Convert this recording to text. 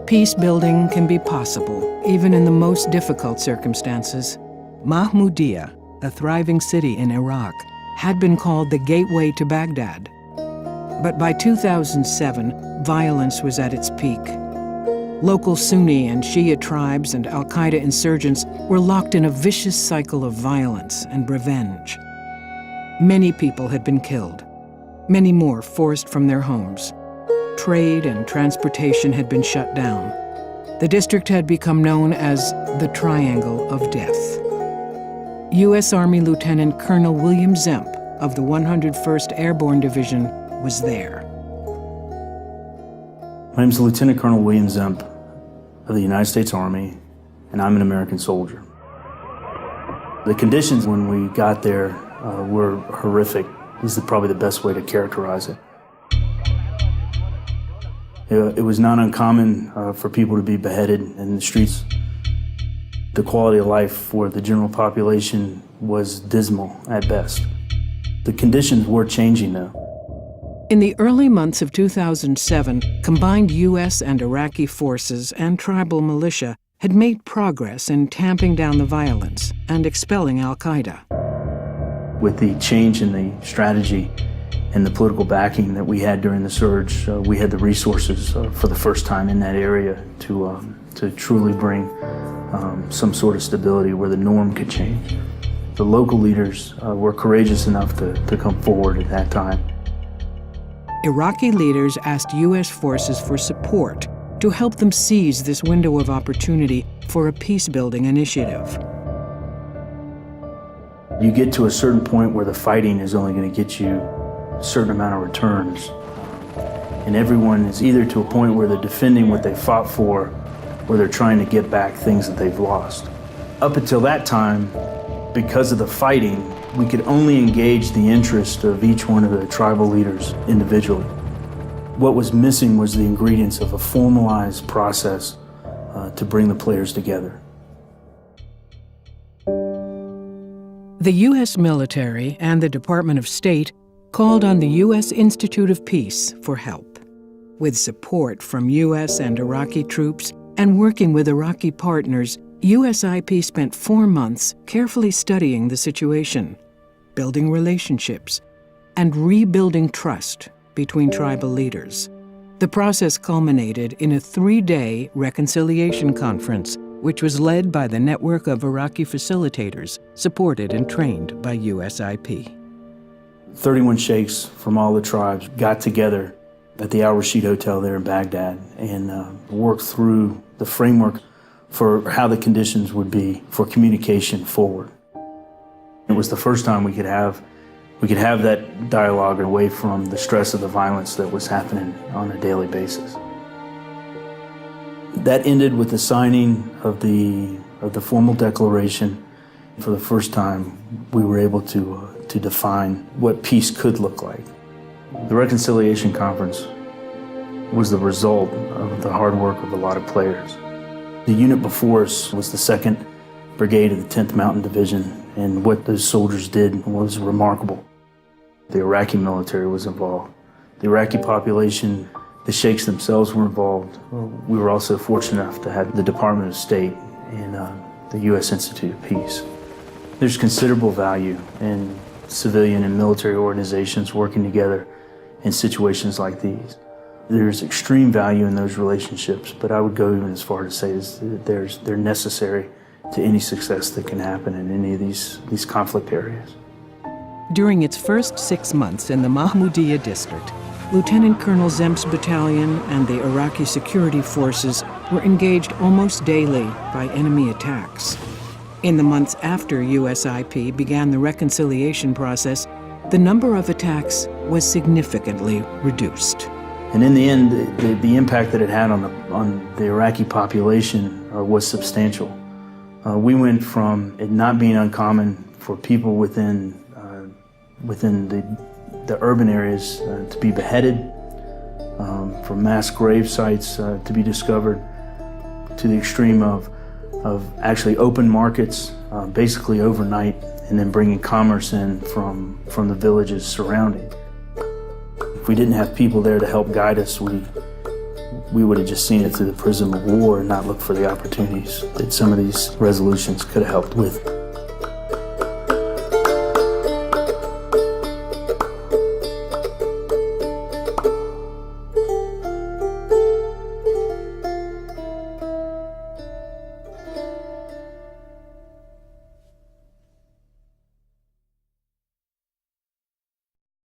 Peacebuilding can be possible, even in the most difficult circumstances. Mahmoudiya, a thriving city in Iraq, had been called the gateway to Baghdad. But by 2007, violence was at its peak. Local Sunni and Shia tribes and al-Qaeda insurgents were locked in a vicious cycle of violence and revenge. Many people had been killed, many more forced from their homes. Trade and transportation had been shut down. The district had become known as the Triangle of Death. U.S. Army Lieutenant Colonel William Zemp of the 101st Airborne Division was there. My name is Lieutenant Colonel William Zemp of the United States Army, and I'm an American soldier. The conditions when we got there were horrific. This is probably the best way to characterize it. It was not uncommon for people to be beheaded in the streets. The quality of life for the general population was dismal at best. The conditions were changing though. In the early months of 2007, combined U.S. and Iraqi forces and tribal militia had made progress in tamping down the violence and expelling al-Qaeda. With the change in the strategy and the political backing that we had during the surge, we had the resources for the first time in that area to truly bring some sort of stability where the norm could change. The local leaders were courageous enough to come forward at that time. Iraqi leaders asked U.S. forces for support to help them seize this window of opportunity for a peacebuilding initiative. You get to a certain point where the fighting is only going to get you a certain amount of returns. And everyone is either to a point where they're defending what they fought for, or they're trying to get back things that they've lost. Up until that time, because of the fighting, we could only engage the interest of each one of the tribal leaders individually. What was missing was the ingredients of a formalized process to bring the players together. The U.S. military and the Department of State called on the U.S. Institute of Peace for help. With support from U.S. and Iraqi troops and working with Iraqi partners, USIP spent 4 months carefully studying the situation, building relationships, and rebuilding trust between tribal leaders. The process culminated in a 3-day reconciliation conference, which was led by the network of Iraqi facilitators, supported and trained by USIP. 31 sheikhs from all the tribes got together at the Al Rashid Hotel there in Baghdad and worked through the framework for how the conditions would be for communication forward. It was the first time we could have that dialogue away from the stress of the violence that was happening on a daily basis. That ended with the signing of the formal declaration. For the first time, we were able to define what peace could look like. The Reconciliation Conference was the result of the hard work of a lot of players. The unit before us was the 2nd Brigade of the 10th Mountain Division, and what those soldiers did was remarkable. The Iraqi military was involved. The Iraqi population, the sheikhs themselves were involved. We were also fortunate enough to have the Department of State and the U.S. Institute of Peace. There's considerable value in civilian and military organizations working together in situations like these. There's extreme value in those relationships, but I would go even as far to say that they're necessary to any success that can happen in any of these conflict areas. During its first 6 months in the Mahmoudiya district, Lieutenant Colonel Zemp's battalion and the Iraqi security forces were engaged almost daily by enemy attacks. In the months after USIP began the reconciliation process, the number of attacks was significantly reduced. And in the end, the impact that it had on the Iraqi population was substantial. We went from it not being uncommon for people within the urban areas to be beheaded, from mass grave sites to be discovered, to the extreme of actually open markets, basically overnight, and then bringing commerce in from the villages surrounding. If we didn't have people there to help guide us, we we would have just seen it through the prism of war and not looked for the opportunities that some of these resolutions could have helped with.